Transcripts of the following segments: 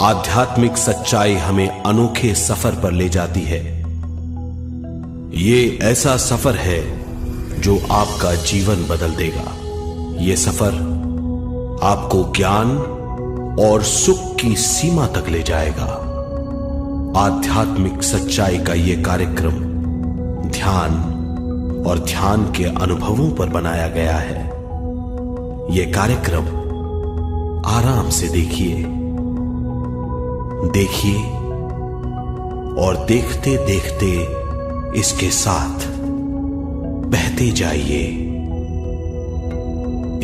आध्यात्मिक सच्चाई हमें अनोखे सफर पर ले जाती है। ये ऐसा सफर है जो आपका जीवन बदल देगा। ये सफर आपको ज्ञान और सुख की सीमा तक ले जाएगा। आध्यात्मिक सच्चाई का यह कार्यक्रम ध्यान और ध्यान के अनुभवों पर बनाया गया है। यह कार्यक्रम आराम से देखिए और देखते देखते इसके साथ बहते जाइए।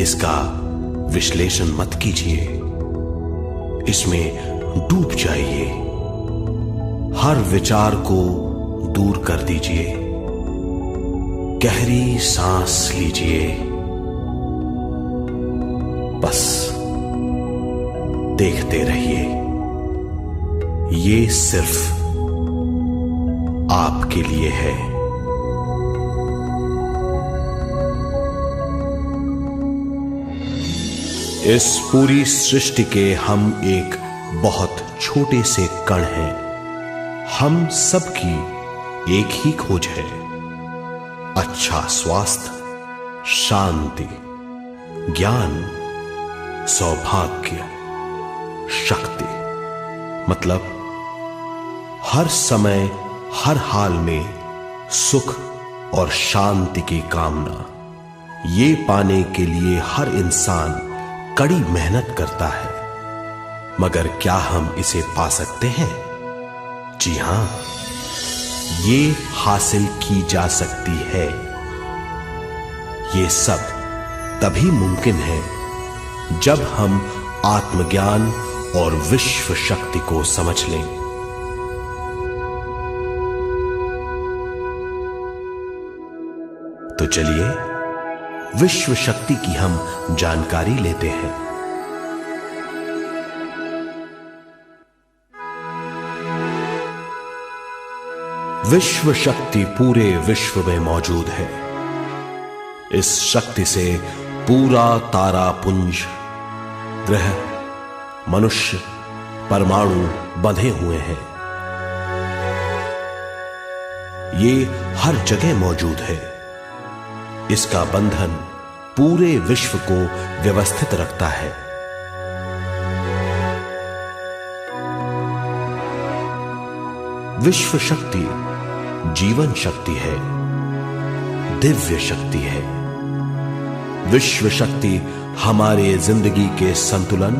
इसका विश्लेषण मत कीजिए, इसमें डूब जाइए। हर विचार को दूर कर दीजिए। गहरी सांस लीजिए। बस देखते रहिए। ये सिर्फ आपके लिए है। इस पूरी सृष्टि के हम एक बहुत छोटे से कण हैं। हम सबकी एक ही खोज है, अच्छा स्वास्थ्य, शांति, ज्ञान, सौभाग्य, शक्ति। मतलब हर समय हर हाल में सुख और शांति की कामना। ये पाने के लिए हर इंसान कड़ी मेहनत करता है, मगर क्या हम इसे पा सकते हैं? जी हां, ये हासिल की जा सकती है। ये सब तभी मुमकिन है जब हम आत्मज्ञान और विश्व शक्ति को समझ लें। तो चलिए विश्व शक्ति की हम जानकारी लेते हैं। विश्व शक्ति पूरे विश्व में मौजूद है। इस शक्ति से पूरा तारापुंज, ग्रह, मनुष्य, परमाणु बंधे हुए हैं। ये हर जगह मौजूद है। इसका बंधन पूरे विश्व को व्यवस्थित रखता है। विश्व शक्ति जीवन शक्ति है, दिव्य शक्ति है। विश्व शक्ति हमारे जिंदगी के संतुलन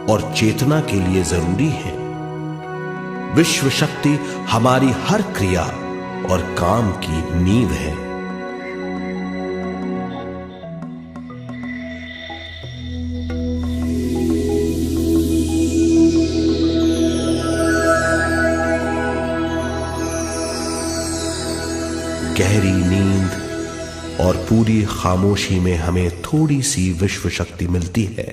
और चेतना के लिए जरूरी है। विश्व शक्ति हमारी हर क्रिया और काम की नींव है। गहरी नींद और पूरी खामोशी में हमें थोड़ी सी विश्व शक्ति मिलती है।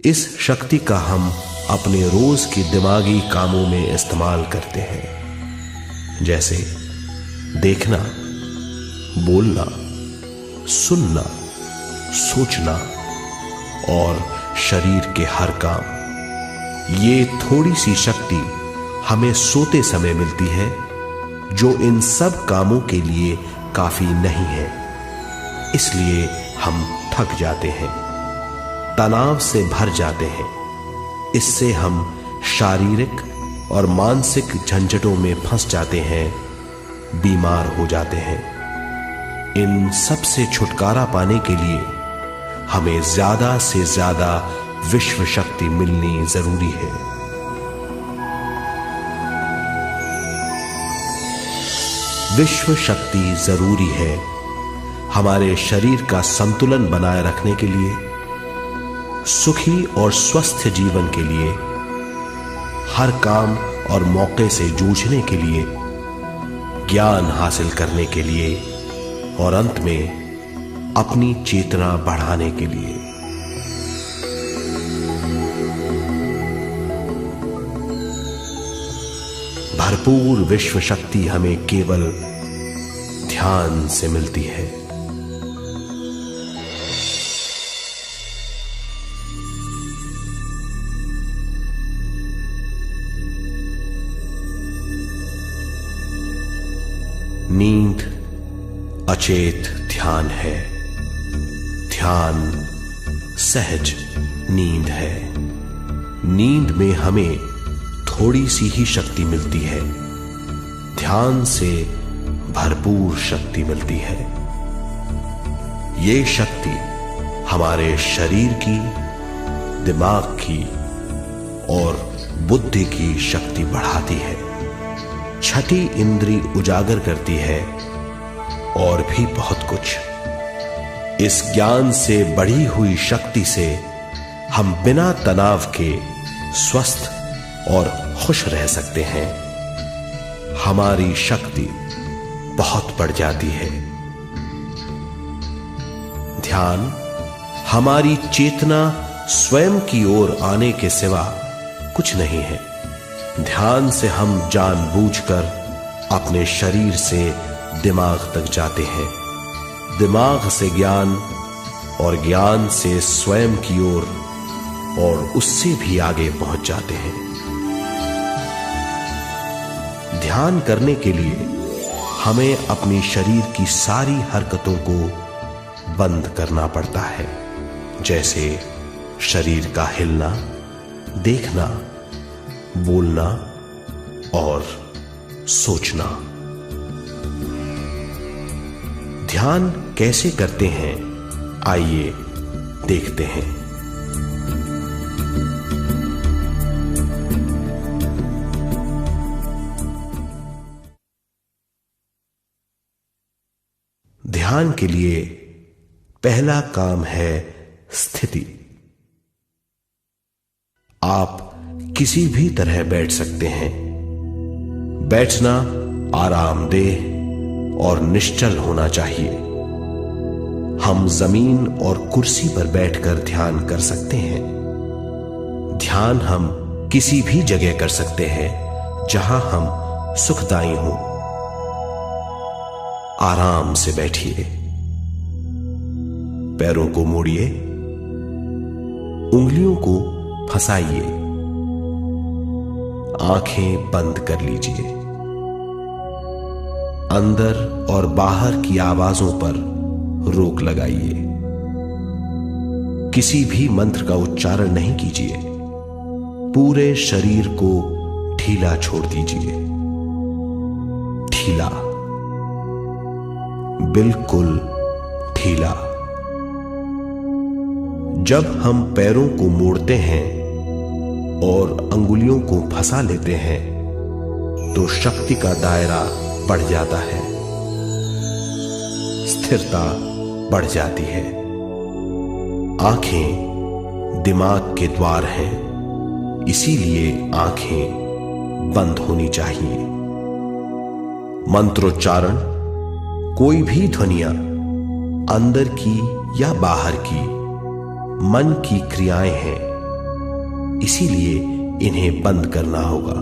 इस शक्ति का हम अपने रोज के दिमागी कामों में इस्तेमाल करते हैं, जैसे देखना, बोलना, सुनना, सोचना और शरीर के हर काम। ये थोड़ी सी शक्ति हमें सोते समय मिलती है, जो इन सब कामों के लिए काफी नहीं है। इसलिए हम थक जाते हैं, तनाव से भर जाते हैं। इससे हम शारीरिक और मानसिक झंझटों में फंस जाते हैं, बीमार हो जाते हैं। इन सब से छुटकारा पाने के लिए हमें ज्यादा से ज्यादा विश्व शक्ति मिलनी जरूरी है। विश्व शक्ति जरूरी है हमारे शरीर का संतुलन बनाए रखने के लिए, सुखी और स्वस्थ जीवन के लिए, हर काम और मौके से जूझने के लिए, ज्ञान हासिल करने के लिए और अंत में अपनी चेतना बढ़ाने के लिए। भरपूर विश्व शक्ति हमें केवल ध्यान से मिलती है। अचेत ध्यान है। ध्यान सहज नींद है। नींद में हमें थोड़ी सी ही शक्ति मिलती है, ध्यान से भरपूर शक्ति मिलती है। ये शक्ति हमारे शरीर की, दिमाग की और बुद्धि की शक्ति बढ़ाती है। छठी इंद्री उजागर करती है और भी बहुत कुछ। इस ज्ञान से बढ़ी हुई शक्ति से हम बिना तनाव के स्वस्थ और खुश रह सकते हैं। हमारी शक्ति बहुत बढ़ जाती है। ध्यान हमारी चेतना स्वयं की ओर आने के सिवा कुछ नहीं है। ध्यान से हम जानबूझकर अपने शरीर से दिमाग तक जाते हैं, दिमाग से ज्ञान और ज्ञान से स्वयं की ओर और उससे भी आगे पहुंच जाते हैं। ध्यान करने के लिए हमें अपनी शरीर की सारी हरकतों को बंद करना पड़ता है, जैसे शरीर का हिलना, देखना, बोलना और सोचना। ध्यान कैसे करते हैं, आइए देखते हैं। ध्यान के लिए पहला काम है स्थिति। आप किसी भी तरह बैठ सकते हैं। बैठना आरामदेह और निश्चल होना चाहिए। हम जमीन और कुर्सी पर बैठकर ध्यान कर सकते हैं। ध्यान हम किसी भी जगह कर सकते हैं जहां हम सुखदायी हों। आराम से बैठिए, पैरों को मोड़िए, उंगलियों को फंसाइए, आंखें बंद कर लीजिए। अंदर और बाहर की आवाजों पर रोक लगाइए। किसी भी मंत्र का उच्चारण नहीं कीजिए। पूरे शरीर को ढीला छोड़ दीजिए। ढीला, बिल्कुल ढीला। जब हम पैरों को मोड़ते हैं और अंगुलियों को फंसा लेते हैं तो शक्ति का दायरा बढ़ जाता है, स्थिरता बढ़ जाती है। आंखें दिमाग के द्वार हैं, इसीलिए आंखें बंद होनी चाहिए। मंत्रोच्चारण, कोई भी ध्वनियां अंदर की या बाहर की मन की क्रियाएं हैं, इसीलिए इन्हें बंद करना होगा।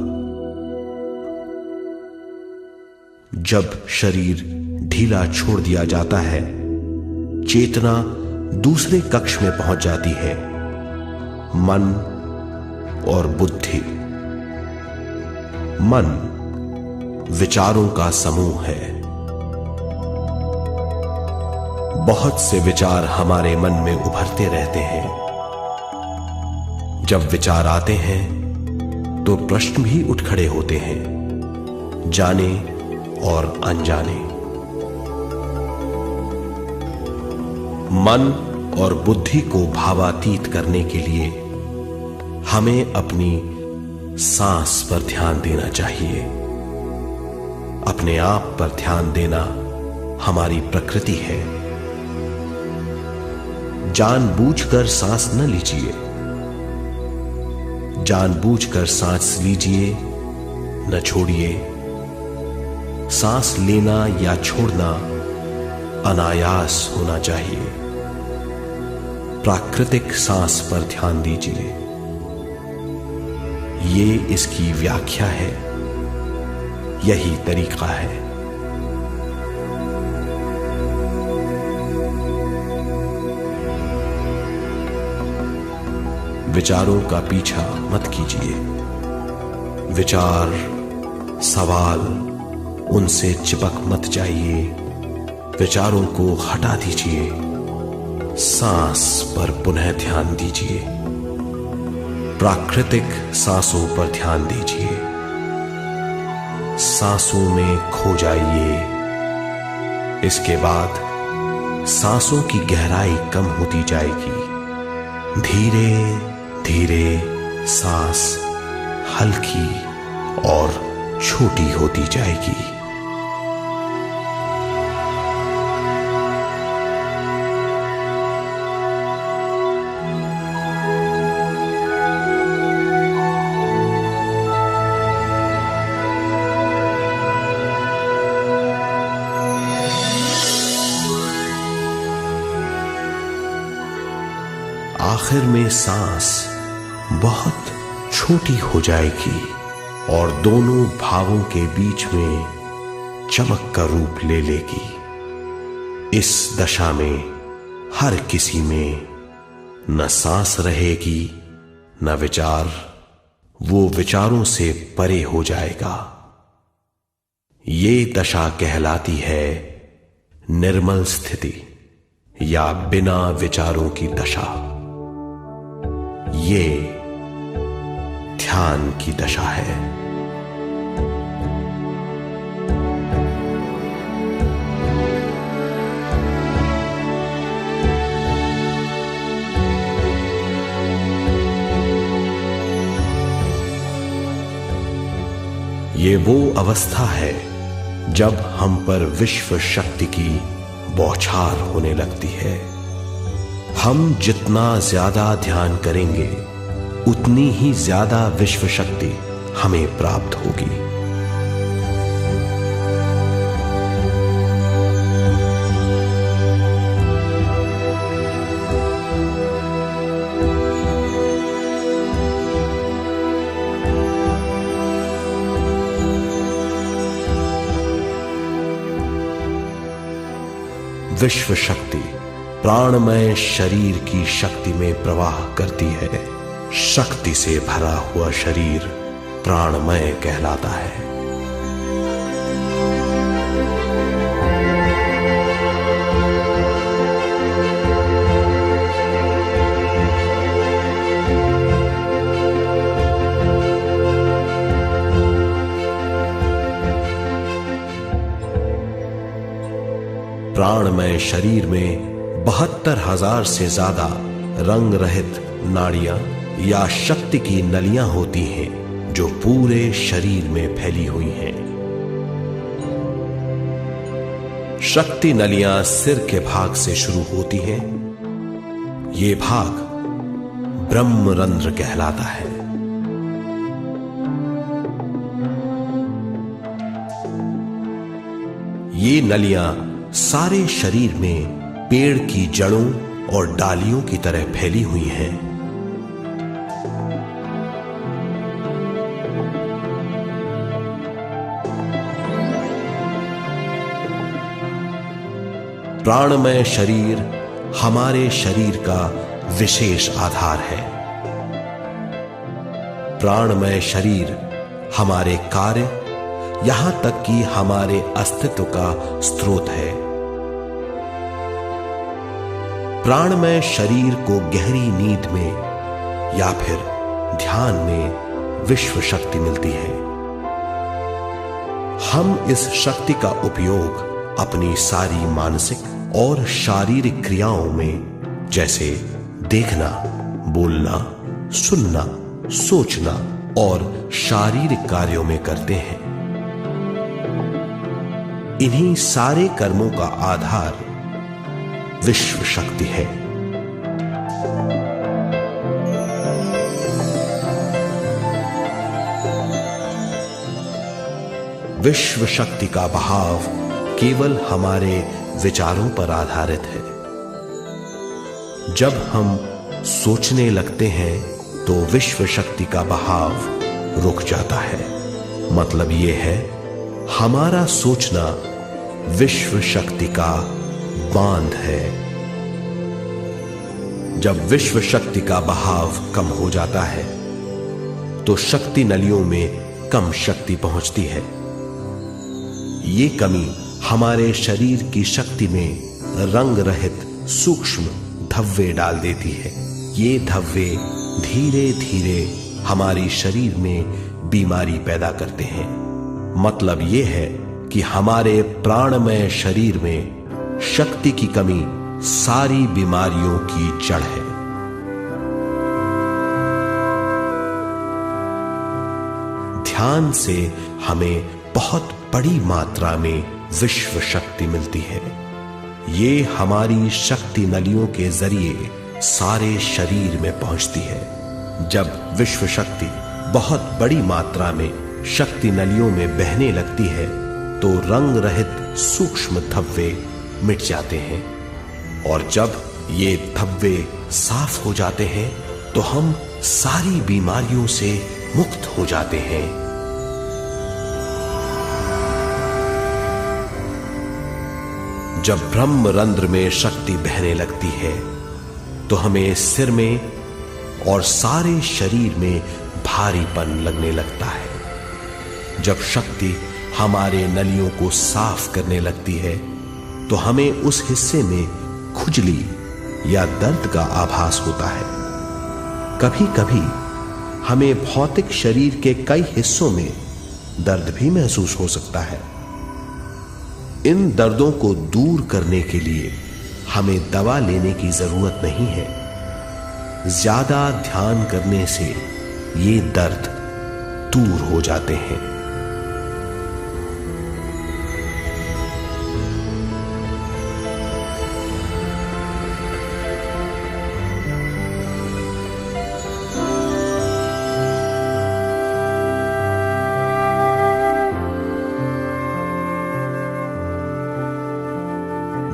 जब शरीर ढीला छोड़ दिया जाता है, चेतना दूसरे कक्ष में पहुंच जाती है। मन और बुद्धि। मन विचारों का समूह है। बहुत से विचार हमारे मन में उभरते रहते हैं। जब विचार आते हैं तो प्रश्न भी उठ खड़े होते हैं, जाने और अनजाने। मन और बुद्धि को भावातीत करने के लिए हमें अपनी सांस पर ध्यान देना चाहिए। अपने आप पर ध्यान देना हमारी प्रकृति है। जानबूझकर सांस न लीजिए। जानबूझकर सांस लीजिए, न छोड़िए। सांस लेना या छोड़ना अनायास होना चाहिए। प्राकृतिक सांस पर ध्यान दीजिए। ये इसकी व्याख्या है, यही तरीका है। विचारों का पीछा मत कीजिए। विचार, सवाल, उनसे चिपक मत जाइए। विचारों को हटा दीजिए, सांस पर पुनः ध्यान दीजिए, प्राकृतिक सांसों पर ध्यान दीजिए, सांसों में खो जाइए। इसके बाद सांसों की गहराई कम होती जाएगी। धीरे धीरे सांस हल्की और छोटी होती जाएगी। आखिर में सांस बहुत छोटी हो जाएगी और दोनों भावों के बीच में चमक का रूप ले लेगी। इस दशा में हर किसी में न सांस रहेगी न विचार, वो विचारों से परे हो जाएगा। ये दशा कहलाती है निर्मल स्थिति या बिना विचारों की दशा। ये ध्यान की दशा है। ये वो अवस्था है जब हम पर विश्व शक्ति की बौछार होने लगती है। हम जितना ज्यादा ध्यान करेंगे उतनी ही ज्यादा विश्व शक्ति हमें प्राप्त होगी। विश्व शक्ति प्राणमय शरीर की शक्ति में प्रवाह करती है। शक्ति से भरा हुआ शरीर प्राणमय कहलाता है। प्राणमय शरीर में 72,000 से ज्यादा रंग रहित नाड़ियां या शक्ति की नलियां होती हैं जो पूरे शरीर में फैली हुई हैं। शक्ति नलियां सिर के भाग से शुरू होती हैं। ये भाग ब्रह्मरंध्र कहलाता है। ये नलियां सारे शरीर में पेड़ की जड़ों और डालियों की तरह फैली हुई हैं। प्राणमय शरीर हमारे शरीर का विशेष आधार है। प्राणमय शरीर हमारे कार्य, यहां तक कि हमारे अस्तित्व का स्रोत है। प्राणमय शरीर को गहरी नींद में या फिर ध्यान में विश्व शक्ति मिलती है। हम इस शक्ति का उपयोग अपनी सारी मानसिक और शारीरिक क्रियाओं में, जैसे देखना, बोलना, सुनना, सोचना और शारीरिक कार्यों में करते हैं। इन्हीं सारे कर्मों का आधार विश्व शक्ति है। विश्व शक्ति का बहाव केवल हमारे विचारों पर आधारित है। जब हम सोचने लगते हैं तो विश्व शक्ति का बहाव रुक जाता है। मतलब यह है, हमारा सोचना विश्व शक्ति का बांध है। जब विश्व शक्ति का बहाव कम हो जाता है तो शक्ति नलियों में कम शक्ति पहुंचती है। ये कमी हमारे शरीर की शक्ति में रंग रहित सूक्ष्म धब्बे डाल देती है। ये धब्बे धीरे धीरे हमारी शरीर में बीमारी पैदा करते हैं। मतलब यह है कि हमारे प्राणमय शरीर में शक्ति की कमी सारी बीमारियों की जड़ है। ध्यान से हमें बहुत बड़ी मात्रा में विश्व शक्ति मिलती है। ये हमारी शक्ति नलियों के जरिए सारे शरीर में पहुंचती है। जब विश्व शक्ति बहुत बड़ी मात्रा में शक्ति नलियों में बहने लगती है तो रंग रहित सूक्ष्म धब्बे मिट जाते हैं, और जब ये धब्बे साफ हो जाते हैं तो हम सारी बीमारियों से मुक्त हो जाते हैं। जब ब्रह्म रंध्र में शक्ति बहने लगती है तो हमें सिर में और सारे शरीर में भारीपन लगने लगता है। जब शक्ति हमारे नलियों को साफ करने लगती है तो हमें उस हिस्से में खुजली या दर्द का आभास होता है। कभी कभी हमें भौतिक शरीर के कई हिस्सों में दर्द भी महसूस हो सकता है। इन दर्दों को दूर करने के लिए हमें दवा लेने की जरूरत नहीं है। ज्यादा ध्यान करने से ये दर्द दूर हो जाते हैं।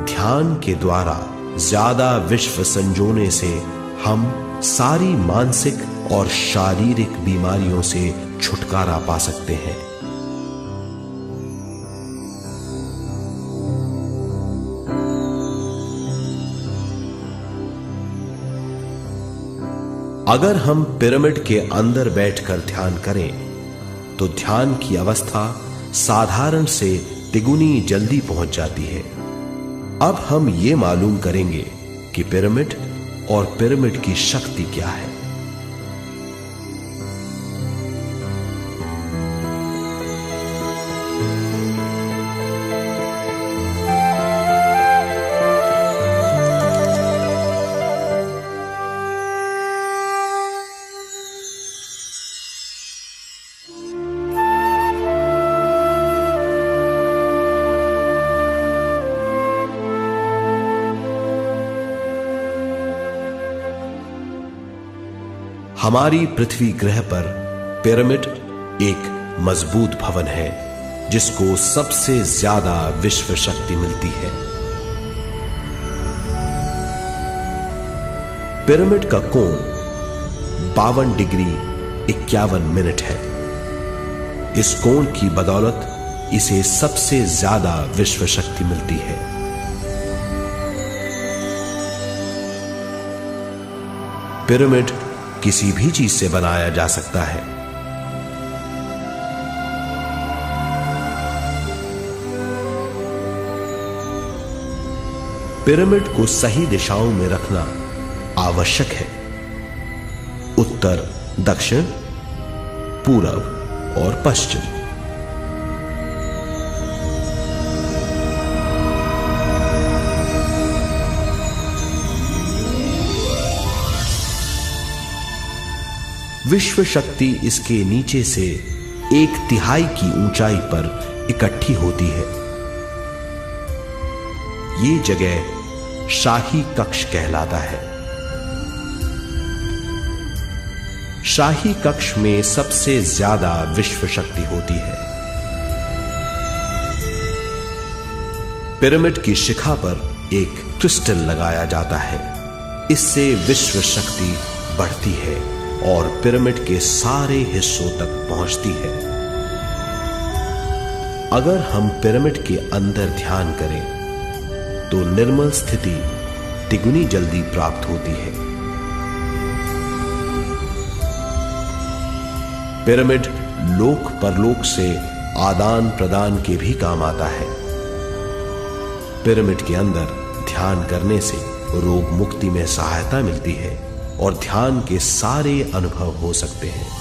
ध्यान के द्वारा ज्यादा विश्व संजोने से हम सारी मानसिक और शारीरिक बीमारियों से छुटकारा पा सकते हैं। अगर हम पिरामिड के अंदर बैठकर ध्यान करें तो ध्यान की अवस्था साधारण से तिगुनी जल्दी पहुंच जाती है। अब हम ये मालूम करेंगे कि पिरामिड और पिरामिड की शक्ति क्या है। हमारी पृथ्वी ग्रह पर पिरामिड एक मजबूत भवन है जिसको सबसे ज्यादा विश्व शक्ति मिलती है। पिरामिड का कोण 52 डिग्री 51 मिनट है। इस कोण की बदौलत इसे सबसे ज्यादा विश्व शक्ति मिलती है। पिरामिड किसी भी चीज से बनाया जा सकता है। पिरामिड को सही दिशाओं में रखना आवश्यक है। उत्तर, दक्षिण, पूरब और पश्चिम। विश्व शक्ति इसके नीचे से 1/3 की ऊंचाई पर इकट्ठी होती है। ये जगह शाही कक्ष कहलाता है। शाही कक्ष में सबसे ज्यादा विश्व शक्ति होती है। पिरामिड की शिखा पर एक क्रिस्टल लगाया जाता है। इससे विश्व शक्ति बढ़ती है और पिरामिड के सारे हिस्सों तक पहुंचती है। अगर हम पिरामिड के अंदर ध्यान करें तो निर्मल स्थिति तिगुनी जल्दी प्राप्त होती है। पिरामिड लोक परलोक से आदान प्रदान के भी काम आता है। पिरामिड के अंदर ध्यान करने से रोग मुक्ति में सहायता मिलती है और ध्यान के सारे अनुभव हो सकते हैं।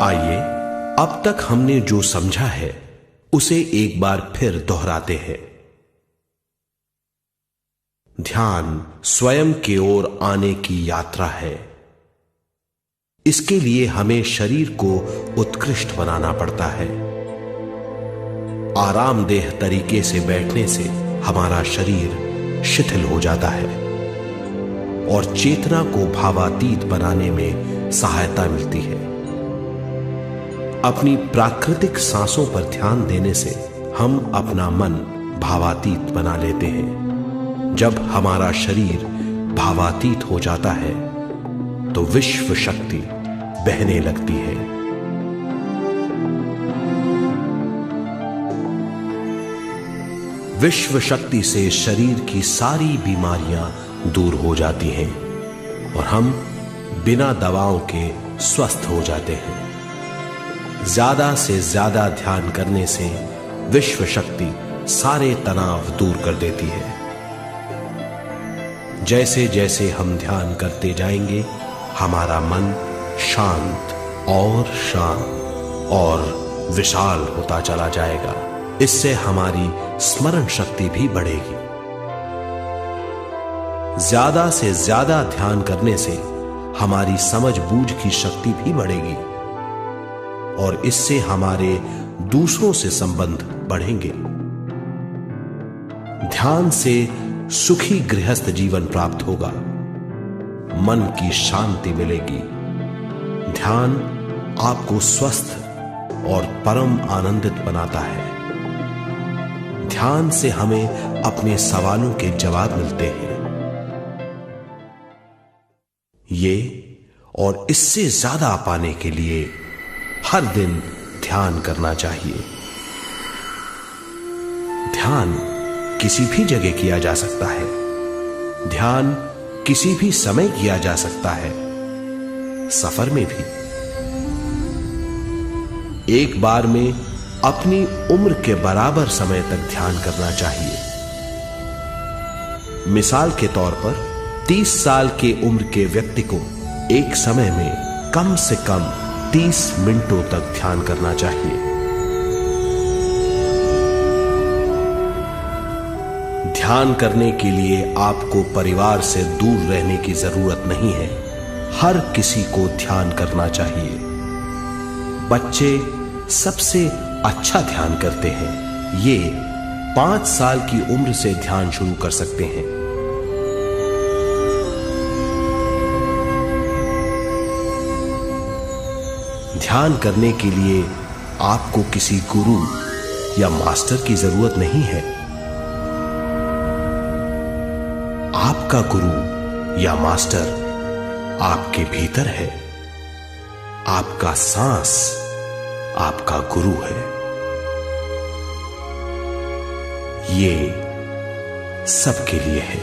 आइए अब तक हमने जो समझा है उसे एक बार फिर दोहराते हैं। ध्यान स्वयं की ओर आने की यात्रा है। इसके लिए हमें शरीर को उत्कृष्ट बनाना पड़ता है। आरामदेह तरीके से बैठने से हमारा शरीर शिथिल हो जाता है और चेतना को भावातीत बनाने में सहायता मिलती है। अपनी प्राकृतिक सांसों पर ध्यान देने से हम अपना मन भावातीत बना लेते हैं। जब हमारा शरीर भावातीत हो जाता है तो विश्व शक्ति बहने लगती है। विश्व शक्ति से शरीर की सारी बीमारियां दूर हो जाती हैं और हम बिना दवाओं के स्वस्थ हो जाते हैं। ज्यादा से ज्यादा ध्यान करने से विश्व शक्ति सारे तनाव दूर कर देती है। जैसे जैसे हम ध्यान करते जाएंगे हमारा मन शांत और विशाल होता चला जाएगा। इससे हमारी स्मरण शक्ति भी बढ़ेगी। ज्यादा से ज्यादा ध्यान करने से हमारी समझ बूझ की शक्ति भी बढ़ेगी और इससे हमारे दूसरों से संबंध बढ़ेंगे। ध्यान से सुखी गृहस्थ जीवन प्राप्त होगा, मन की शांति मिलेगी। ध्यान आपको स्वस्थ और परम आनंदित बनाता है। ध्यान से हमें अपने सवालों के जवाब मिलते हैं। ये और इससे ज्यादा पाने के लिए हर दिन ध्यान करना चाहिए। ध्यान किसी भी जगह किया जा सकता है। ध्यान किसी भी समय किया जा सकता है, सफर में भी। एक बार में अपनी उम्र के बराबर समय तक ध्यान करना चाहिए। मिसाल के तौर पर 30 साल के उम्र के व्यक्ति को एक समय में कम से कम 30 मिनटों तक ध्यान करना चाहिए। ध्यान करने के लिए आपको परिवार से दूर रहने की जरूरत नहीं है। हर किसी को ध्यान करना चाहिए। बच्चे सबसे अच्छा ध्यान करते हैं। ये 5 साल की उम्र से ध्यान शुरू कर सकते हैं। ध्यान करने के लिए आपको किसी गुरु या मास्टर की जरूरत नहीं है। आपका गुरु या मास्टर आपके भीतर है। आपका सांस आपका गुरु है। ये सबके लिए है।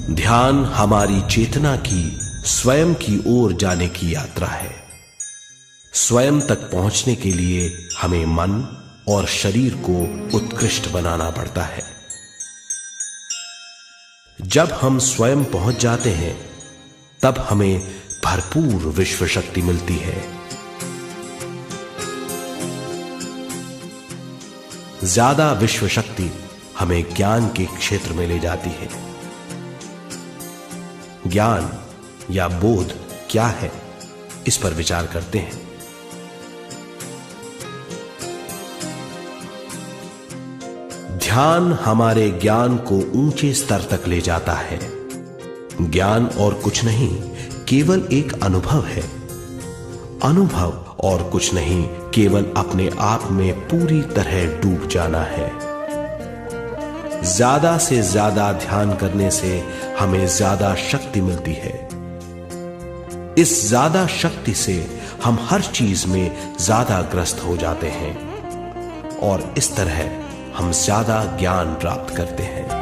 ध्यान हमारी चेतना की स्वयं की ओर जाने की यात्रा है। स्वयं तक पहुंचने के लिए हमें मन और शरीर को उत्कृष्ट बनाना पड़ता है। जब हम स्वयं पहुंच जाते हैं तब हमें भरपूर विश्व शक्ति मिलती है। ज्यादा विश्व शक्ति हमें ज्ञान के क्षेत्र में ले जाती है। ज्ञान या बोध क्या है, इस पर विचार करते हैं। ध्यान हमारे ज्ञान को ऊंचे स्तर तक ले जाता है। ज्ञान और कुछ नहीं, केवल एक अनुभव है। अनुभव और कुछ नहीं, केवल अपने आप में पूरी तरह डूब जाना है। ज्यादा से ज्यादा ध्यान करने से हमें ज्यादा शक्ति मिलती है। इस ज्यादा शक्ति से हम हर चीज में ज्यादा ग्रस्त हो जाते हैं और इस तरह हम ज्यादा ज्ञान प्राप्त करते हैं।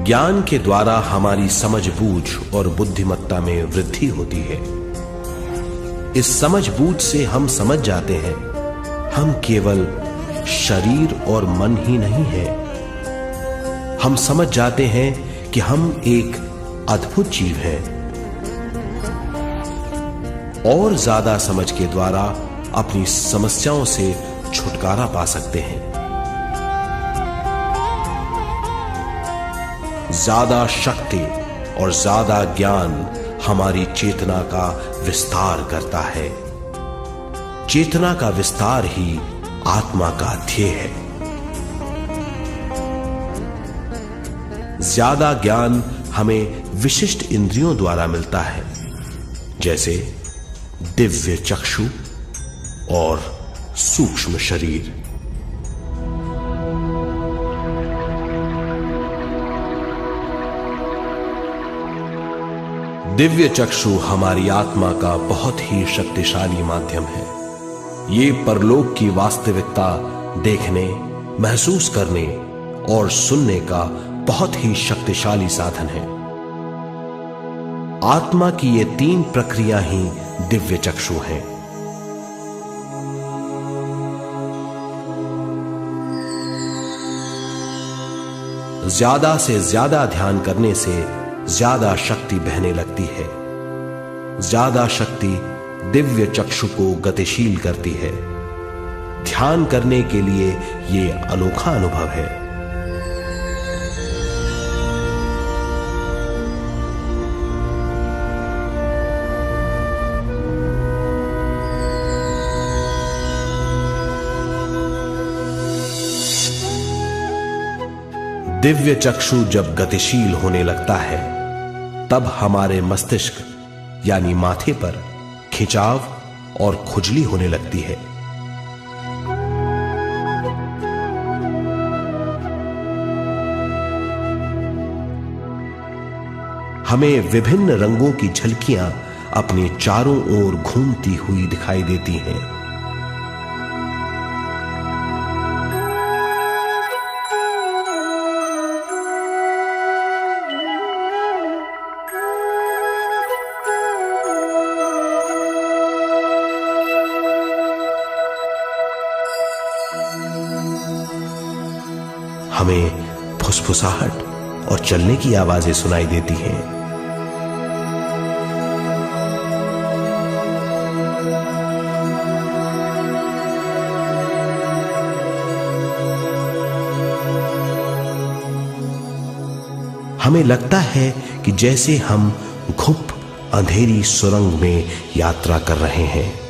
ज्ञान के द्वारा हमारी समझ बूझ और बुद्धिमत्ता में वृद्धि होती है। इस समझ बूझ से हम समझ जाते हैं हम केवल शरीर और मन ही नहीं है। हम समझ जाते हैं कि हम एक अद्भुत जीव हैं। और ज्यादा समझ के द्वारा अपनी समस्याओं से छुटकारा पा सकते हैं। ज्यादा शक्ति और ज्यादा ज्ञान हमारी चेतना का विस्तार करता है। चेतना का विस्तार ही आत्मा का ध्येय है। ज्यादा ज्ञान हमें विशिष्ट इंद्रियों द्वारा मिलता है, जैसे दिव्य चक्षु और सूक्ष्म शरीर। दिव्य चक्षु हमारी आत्मा का बहुत ही शक्तिशाली माध्यम है। ये परलोक की वास्तविकता देखने, महसूस करने और सुनने का बहुत ही शक्तिशाली साधन है। आत्मा की ये 3 प्रक्रिया ही दिव्य चक्षु हैं। ज्यादा से ज्यादा ध्यान करने से ज्यादा शक्ति बहने लगती है। ज्यादा शक्ति दिव्य चक्षु को गतिशील करती है। ध्यान करने के लिए यह अनोखा अनुभव है। दिव्य चक्षु जब गतिशील होने लगता है तब हमारे मस्तिष्क यानी माथे पर खिंचाव और खुजली होने लगती है। हमें विभिन्न रंगों की झलकियां अपने चारों ओर घूमती हुई दिखाई देती हैं। हमें फुसफुसाहट और चलने की आवाजें सुनाई देती हैं। हमें लगता है कि जैसे हम घुप अंधेरी सुरंग में यात्रा कर रहे हैं।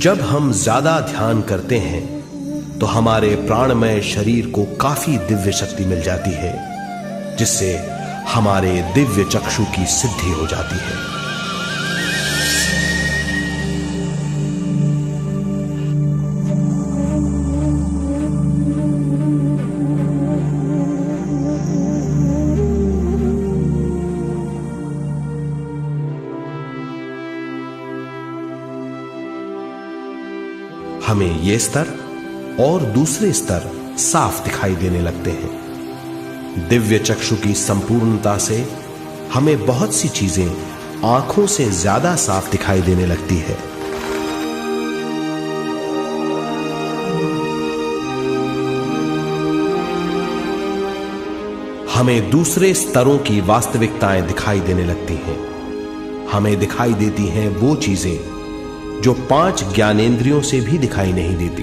जब हम ज्यादा ध्यान करते हैं तो हमारे प्राणमय शरीर को काफी दिव्य शक्ति मिल जाती है, जिससे हमारे दिव्य चक्षु की सिद्धि हो जाती है। हमें ये स्तर और दूसरे स्तर साफ दिखाई देने लगते हैं। दिव्य चक्षु की संपूर्णता से हमें बहुत सी चीजें आंखों से ज्यादा साफ दिखाई देने लगती है। हमें दूसरे स्तरों की वास्तविकताएं दिखाई देने लगती हैं। हमें दिखाई देती हैं वो चीजें जो 5 ज्ञानेंद्रियों से भी दिखाई नहीं देती।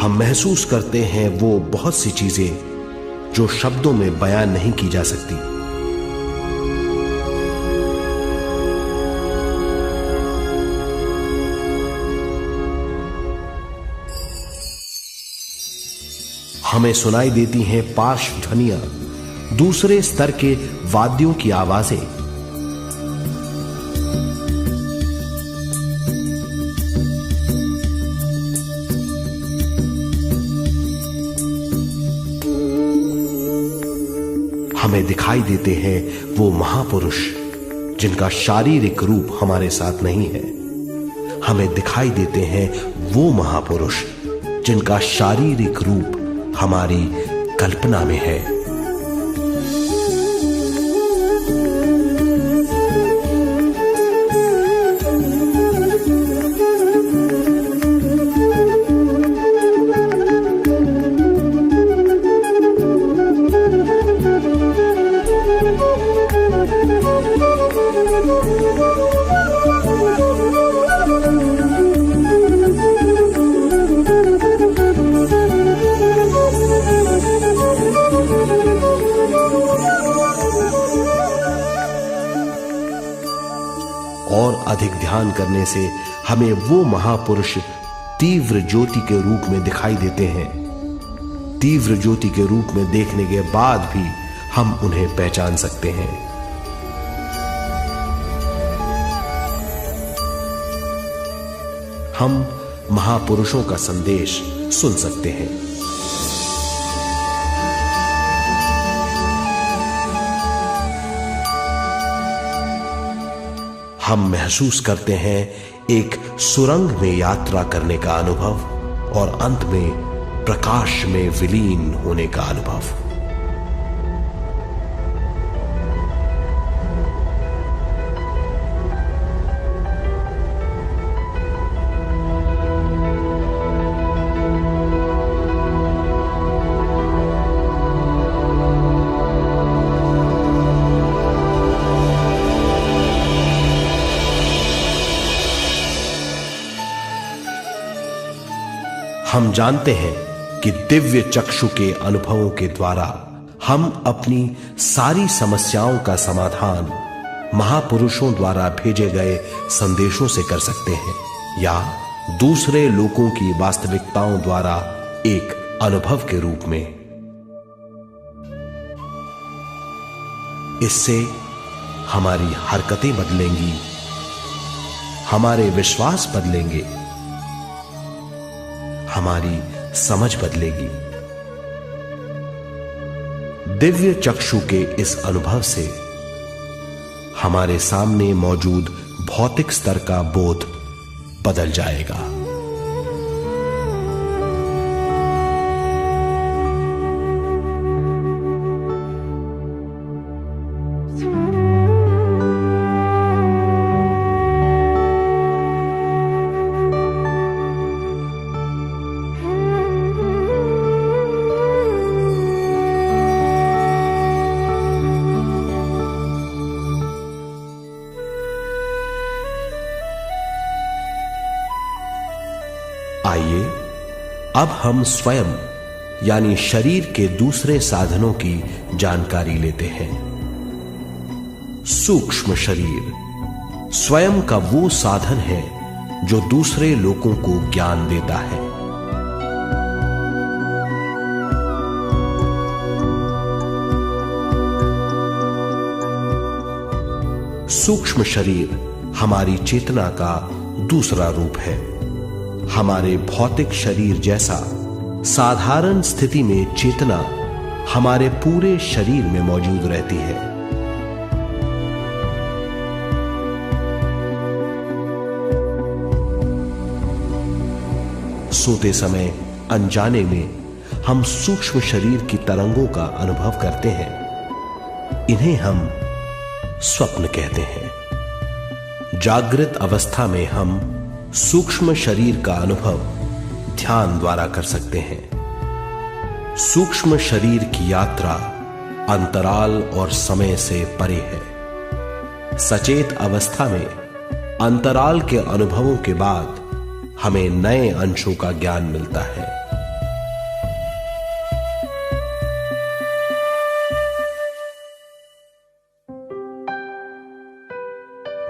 हम महसूस करते हैं वो बहुत सी चीजें जो शब्दों में बयान नहीं की जा सकती। हमें सुनाई देती हैं पार्श्व ध्वनियां, दूसरे स्तर के वाद्यों की आवाजें। हमें दिखाई देते हैं वो महापुरुष जिनका शारीरिक रूप हमारे साथ नहीं है। हमें दिखाई देते हैं वो महापुरुष जिनका शारीरिक रूप हमारी कल्पना में है। और अधिक ध्यान करने से हमें वो महापुरुष तीव्र ज्योति के रूप में दिखाई देते हैं। तीव्र ज्योति के रूप में देखने के बाद भी हम उन्हें पहचान सकते हैं। हम महापुरुषों का संदेश सुन सकते हैं। हम महसूस करते हैं एक सुरंग में यात्रा करने का अनुभव और अंत में प्रकाश में विलीन होने का अनुभव। हम जानते हैं कि दिव्य चक्षु के अनुभवों के द्वारा हम अपनी सारी समस्याओं का समाधान महापुरुषों द्वारा भेजे गए संदेशों से कर सकते हैं, या दूसरे लोगों की वास्तविकताओं द्वारा एक अनुभव के रूप में। इससे हमारी हरकतें बदलेंगी, हमारे विश्वास बदलेंगे, हमारी समझ बदलेगी। दिव्य चक्षु के इस अनुभव से हमारे सामने मौजूद भौतिक स्तर का बोध बदल जाएगा। आइए अब हम स्वयं यानी शरीर के दूसरे साधनों की जानकारी लेते हैं। सूक्ष्म शरीर स्वयं का वो साधन है जो दूसरे लोगों को ज्ञान देता है। सूक्ष्म शरीर हमारी चेतना का दूसरा रूप है। हमारे भौतिक शरीर जैसा साधारण स्थिति में चेतना हमारे पूरे शरीर में मौजूद रहती है। सोते समय अनजाने में हम सूक्ष्म शरीर की तरंगों का अनुभव करते हैं। इन्हें हम स्वप्न कहते हैं। जागृत अवस्था में हम सूक्ष्म शरीर का अनुभव ध्यान द्वारा कर सकते हैं। सूक्ष्म शरीर की यात्रा अंतराल और समय से परे है। सचेत अवस्था में अंतराल के अनुभवों के बाद हमें नए अंशों का ज्ञान मिलता है।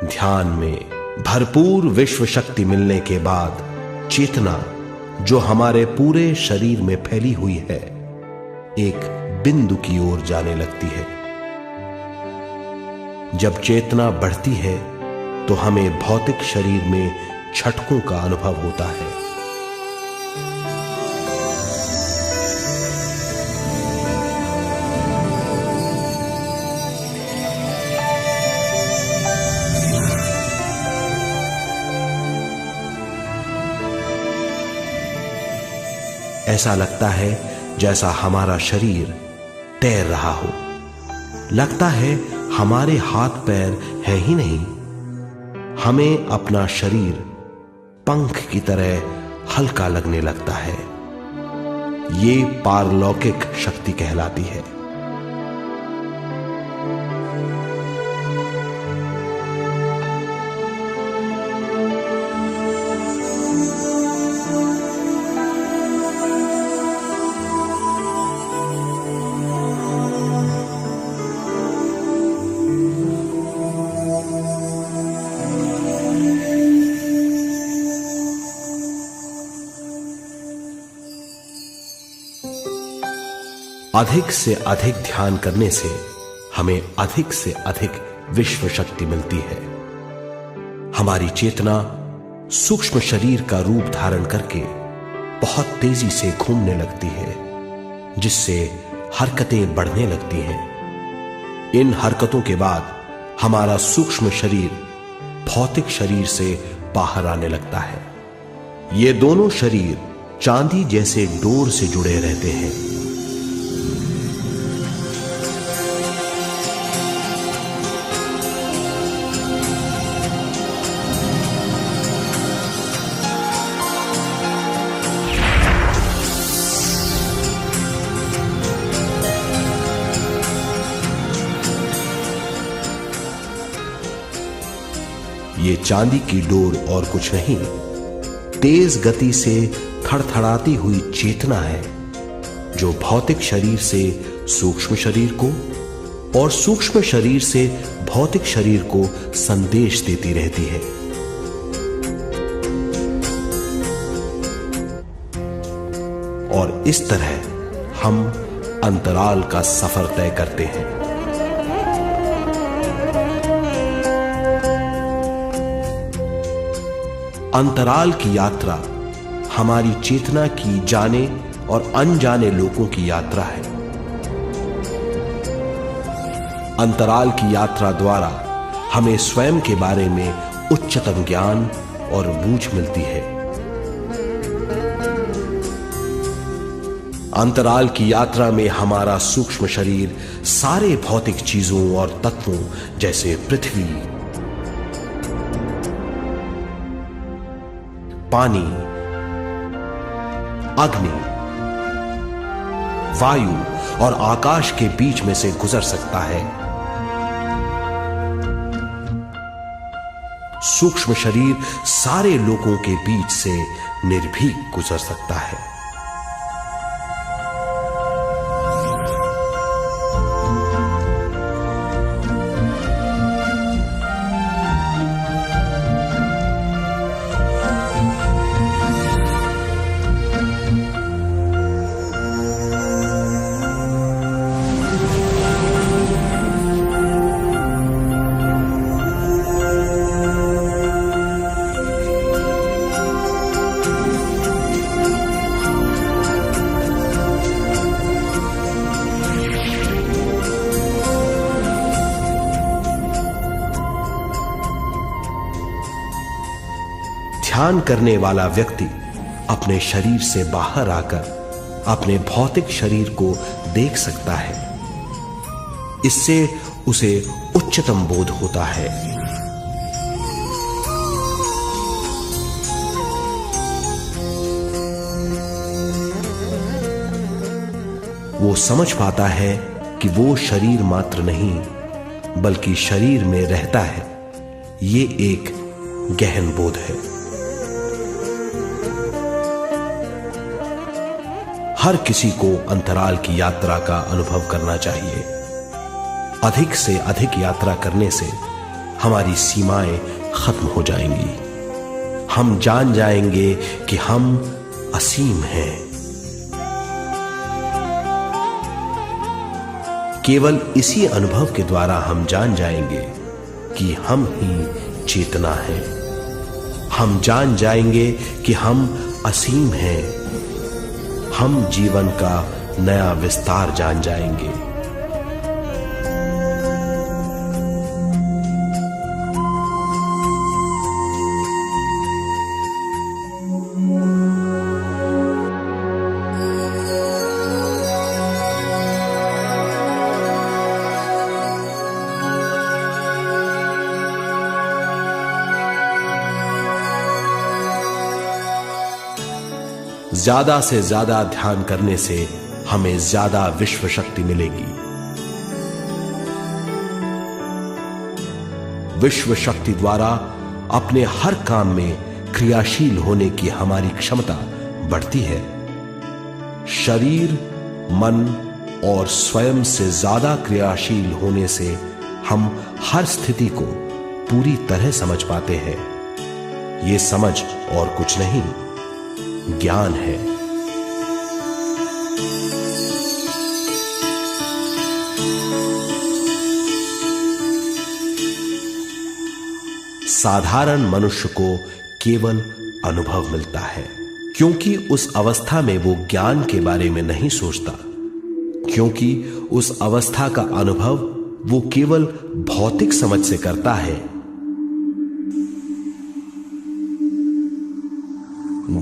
ध्यान में भरपूर विश्व शक्ति मिलने के बाद चेतना जो हमारे पूरे शरीर में फैली हुई है, एक बिंदु की ओर जाने लगती है। जब चेतना बढ़ती है तो हमें भौतिक शरीर में झटकों का अनुभव होता है। ऐसा लगता है जैसा हमारा शरीर तैर रहा हो। लगता है हमारे हाथ पैर है ही नहीं। हमें अपना शरीर पंख की तरह हल्का लगने लगता है। ये पारलौकिक शक्ति कहलाती है। अधिक से अधिक ध्यान करने से हमें अधिक से अधिक विश्व शक्ति मिलती है। हमारी चेतना सूक्ष्म शरीर का रूप धारण करके बहुत तेजी से घूमने लगती है, जिससे हरकतें बढ़ने लगती हैं। इन हरकतों के बाद हमारा सूक्ष्म शरीर भौतिक शरीर से बाहर आने लगता है। ये दोनों शरीर चांदी जैसे डोर से जुड़े रहते हैं। ये चांदी की डोर और कुछ नहीं, तेज गति से थड़थड़ाती हुई चेतना है, जो भौतिक शरीर से सूक्ष्म शरीर को और सूक्ष्म शरीर से भौतिक शरीर को संदेश देती रहती है। और इस तरह हम अंतराल का सफर तय करते हैं। अंतराल की यात्रा हमारी चेतना की जाने और अनजाने लोगों की यात्रा है। अंतराल की यात्रा द्वारा हमें स्वयं के बारे में उच्चतम ज्ञान और बूझ मिलती है। अंतराल की यात्रा में हमारा सूक्ष्म शरीर सारे भौतिक चीजों और तत्वों जैसे पृथ्वी, पानी, अग्नि, वायु और आकाश के बीच में से गुजर सकता है। सूक्ष्म शरीर सारे लोगों के बीच से निर्भीक गुजर सकता है। ध्यान करने वाला व्यक्ति अपने शरीर से बाहर आकर अपने भौतिक शरीर को देख सकता है। इससे उसे उच्चतम बोध होता है। वो समझ पाता है कि वो शरीर मात्र नहीं बल्कि शरीर में रहता है। ये एक गहन बोध है। हर किसी को अंतराल की यात्रा का अनुभव करना चाहिए। अधिक से अधिक यात्रा करने से हमारी सीमाएं खत्म हो जाएंगी। हम जान जाएंगे कि हम असीम हैं। केवल इसी अनुभव के द्वारा हम जान जाएंगे कि हम ही चेतना है। हम जान जाएंगे कि हम असीम हैं। हम जीवन का नया विस्तार जान जाएंगे। ज्यादा से ज्यादा ध्यान करने से हमें ज्यादा विश्व शक्ति मिलेगी। विश्व शक्ति द्वारा अपने हर काम में क्रियाशील होने की हमारी क्षमता बढ़ती है। शरीर, मन और स्वयं से ज्यादा क्रियाशील होने से हम हर स्थिति को पूरी तरह समझ पाते हैं। ये समझ और कुछ नहीं, ज्ञान है। साधारण मनुष्य को केवल अनुभव मिलता है, क्योंकि उस अवस्था में वो ज्ञान के बारे में नहीं सोचता, क्योंकि उस अवस्था का अनुभव वो केवल भौतिक समझ से करता है।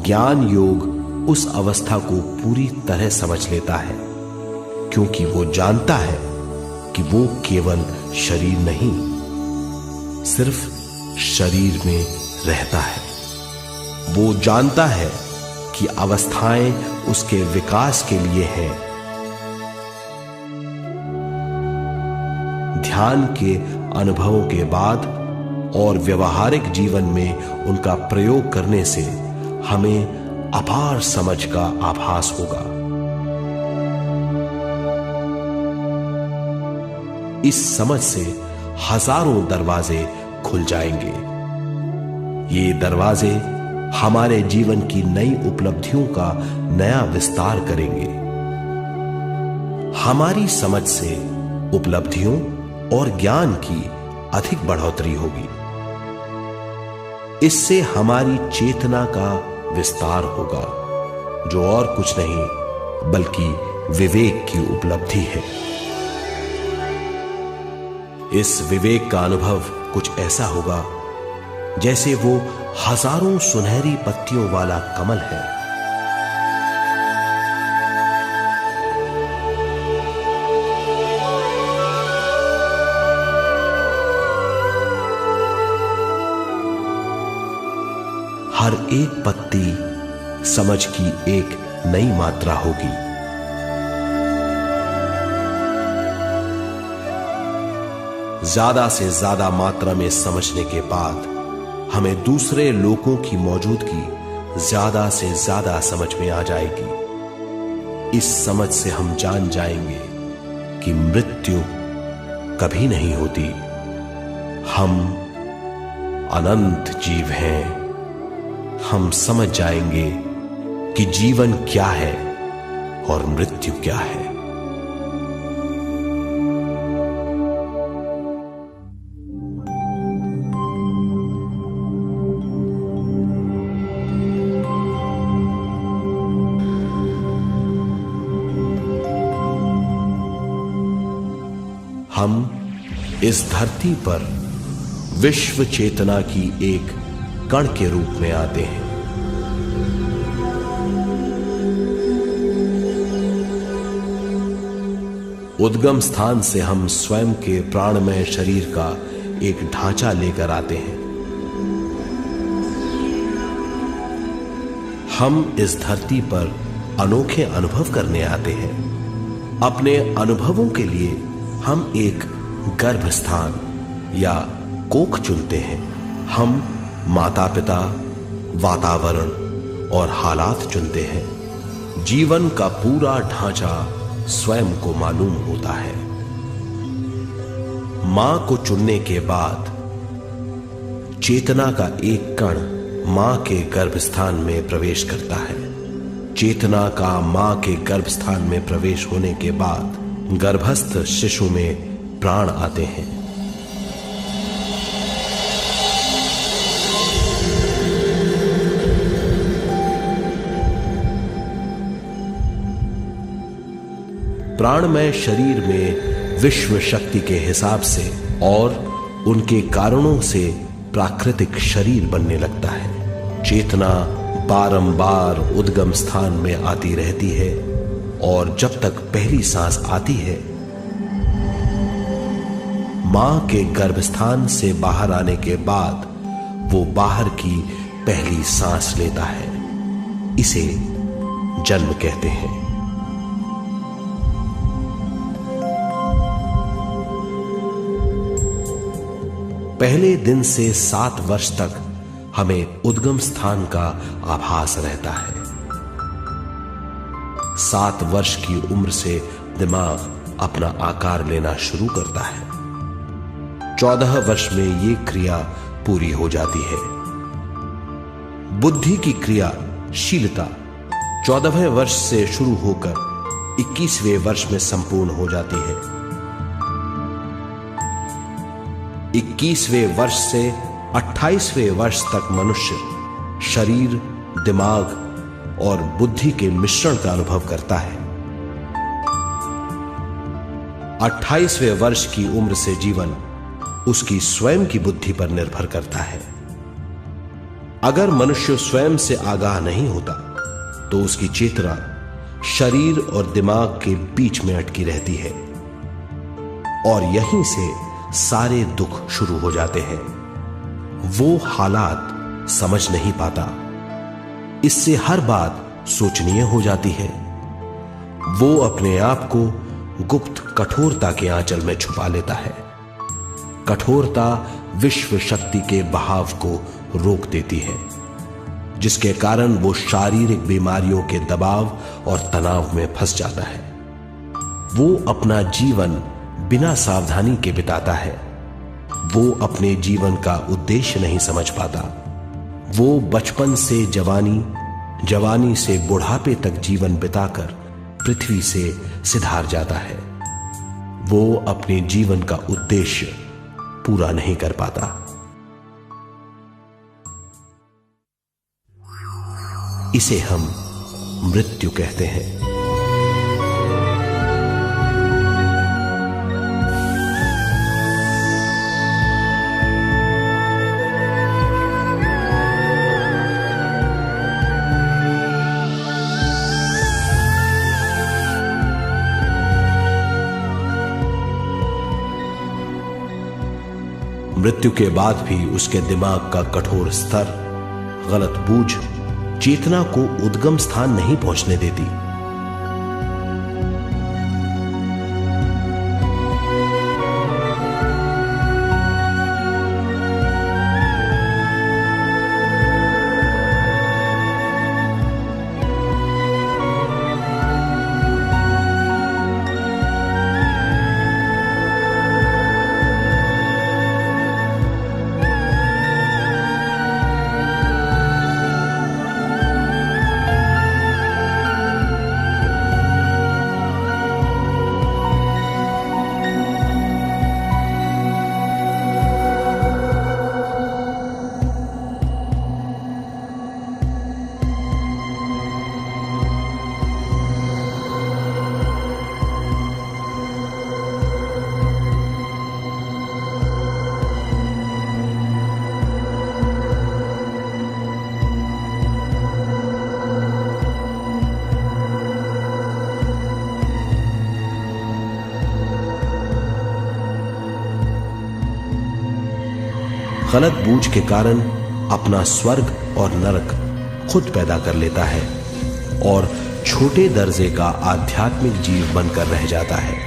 ज्ञान योग उस अवस्था को पूरी तरह समझ लेता है, क्योंकि वो जानता है कि वो केवल शरीर नहीं, सिर्फ शरीर में रहता है। वो जानता है कि अवस्थाएं उसके विकास के लिए हैं। ध्यान के अनुभवों के बाद और व्यवहारिक जीवन में उनका प्रयोग करने से हमें अपार समझ का आभास होगा। इस समझ से हजारों दरवाजे खुल जाएंगे। ये दरवाजे हमारे जीवन की नई उपलब्धियों का नया विस्तार करेंगे। हमारी समझ से उपलब्धियों और ज्ञान की अधिक बढ़ोतरी होगी। इससे हमारी चेतना का विस्तार होगा, जो और कुछ नहीं बल्कि विवेक की उपलब्धि है। इस विवेक का अनुभव कुछ ऐसा होगा जैसे वो हजारों सुनहरी पत्तियों वाला कमल है। हर एक पत्ती समझ की एक नई मात्रा होगी। ज्यादा से ज्यादा मात्रा में समझने के बाद हमें दूसरे लोगों की मौजूदगी ज्यादा से ज्यादा समझ में आ जाएगी। इस समझ से हम जान जाएंगे कि मृत्यु कभी नहीं होती। हम अनंत जीव हैं। हम समझ जाएंगे कि जीवन क्या है और मृत्यु क्या है। हम इस धरती पर विश्व चेतना की एक कण के रूप में आते हैं। उद्गम स्थान से हम स्वयं के प्राणमय शरीर का एक ढांचा लेकर आते हैं। हम इस धरती पर अनोखे अनुभव करने आते हैं। अपने अनुभवों के लिए हम एक गर्भ स्थान या कोख चुनते हैं। हम माता पिता, वातावरण और हालात चुनते हैं। जीवन का पूरा ढांचा स्वयं को मालूम होता है। मां को चुनने के बाद चेतना का एक कण मां के गर्भस्थान में प्रवेश करता है। चेतना का मां के गर्भस्थान में प्रवेश होने के बाद गर्भस्थ शिशु में प्राण आते हैं। प्राणमय शरीर में विश्व शक्ति के हिसाब से और उनके कारणों से प्राकृतिक शरीर बनने लगता है। चेतना बारंबार उद्गम स्थान में आती रहती है और जब तक पहली सांस आती है, मां के गर्भस्थान से बाहर आने के बाद वो बाहर की पहली सांस लेता है। इसे जन्म कहते हैं। पहले दिन से 7 वर्ष तक हमें उद्गम स्थान का आभास रहता है। 7 वर्ष की उम्र से दिमाग अपना आकार लेना शुरू करता है। 14 वर्ष में यह क्रिया पूरी हो जाती है। बुद्धि की क्रियाशीलता 14वें वर्ष से शुरू होकर 21वें वर्ष में संपूर्ण हो जाती है। 21वें वर्ष से 28वें वर्ष तक मनुष्य शरीर, दिमाग और बुद्धि के मिश्रण का अनुभव करता है। 28वें वर्ष की उम्र से जीवन उसकी स्वयं की बुद्धि पर निर्भर करता है। अगर मनुष्य स्वयं से आगाह नहीं होता तो उसकी चेतना शरीर और दिमाग के बीच में अटकी रहती है और यहीं से सारे दुख शुरू हो जाते हैं। वो हालात समझ नहीं पाता, इससे हर बात सोचनीय हो जाती है। वो अपने आप को गुप्त कठोरता के आंचल में छुपा लेता है। कठोरता विश्व शक्ति के बहाव को रोक देती है, जिसके कारण वो शारीरिक बीमारियों के दबाव और तनाव में फंस जाता है। वो अपना जीवन बिना सावधानी के बिताता है। वो अपने जीवन का उद्देश्य नहीं समझ पाता। वो बचपन से जवानी, जवानी से बुढ़ापे तक जीवन बिताकर पृथ्वी से सिधार जाता है। वो अपने जीवन का उद्देश्य पूरा नहीं कर पाता। इसे हम मृत्यु कहते हैं। मृत्यु के बाद भी उसके दिमाग का कठोर स्तर, गलत बूझ चेतना को उद्गम स्थान नहीं पहुंचने देती। गलत बूझ के कारण अपना स्वर्ग और नरक खुद पैदा कर लेता है और छोटे दर्जे का आध्यात्मिक जीव बनकर रह जाता है।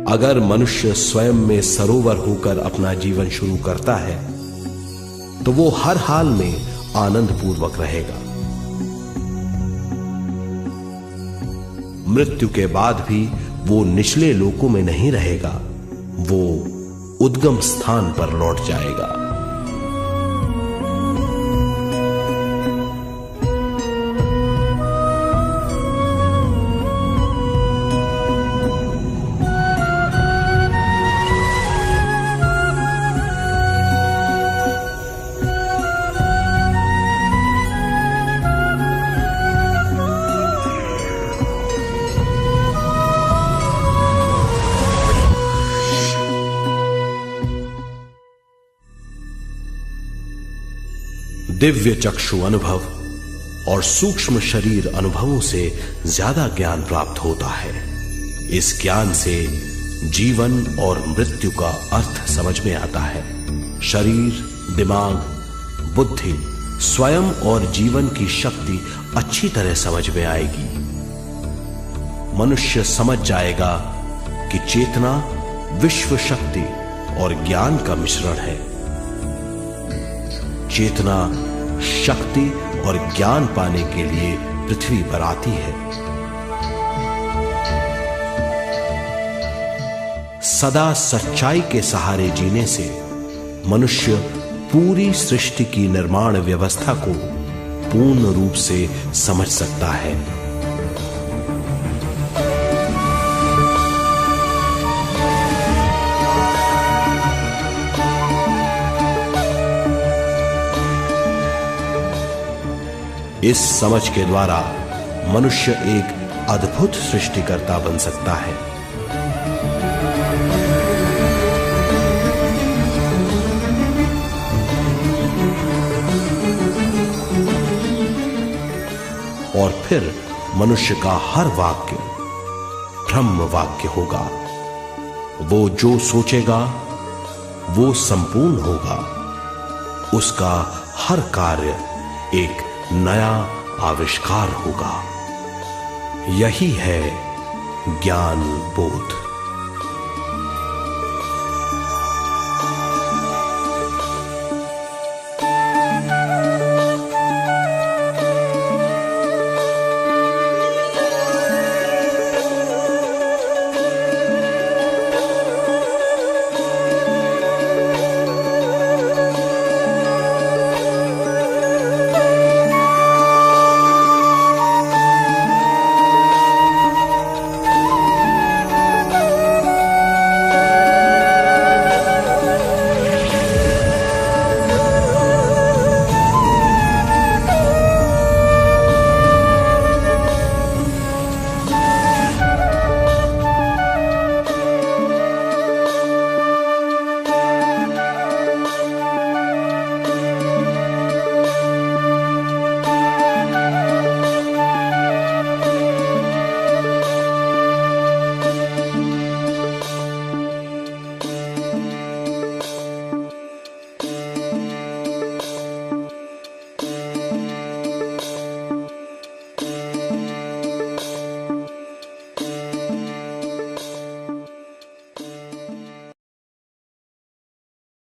अगर मनुष्य स्वयं में सरोवर होकर अपना जीवन शुरू करता है तो वो हर हाल में आनंद पूर्वक रहेगा। मृत्यु के बाद भी वो निचले लोकों में नहीं रहेगा, वो उद्गम स्थान पर लौट जाएगा। दिव्य चक्षु अनुभव और सूक्ष्म शरीर अनुभवों से ज्यादा ज्ञान प्राप्त होता है। इस ज्ञान से जीवन और मृत्यु का अर्थ समझ में आता है। शरीर, दिमाग, बुद्धि, स्वयं और जीवन की शक्ति अच्छी तरह समझ में आएगी। मनुष्य समझ जाएगा कि चेतना विश्व शक्ति और ज्ञान का मिश्रण है। चेतना शक्ति और ज्ञान पाने के लिए पृथ्वी पर आती है। सदा सच्चाई के सहारे जीने से मनुष्य पूरी सृष्टि की निर्माण व्यवस्था को पूर्ण रूप से समझ सकता है। इस समझ के द्वारा मनुष्य एक अद्भुत सृष्टिकर्ता बन सकता है। और फिर मनुष्य का हर वाक्य ब्रह्म वाक्य होगा। वो जो सोचेगा वो संपूर्ण होगा। उसका हर कार्य एक नया आविष्कार होगा। यही है ज्ञान बोध।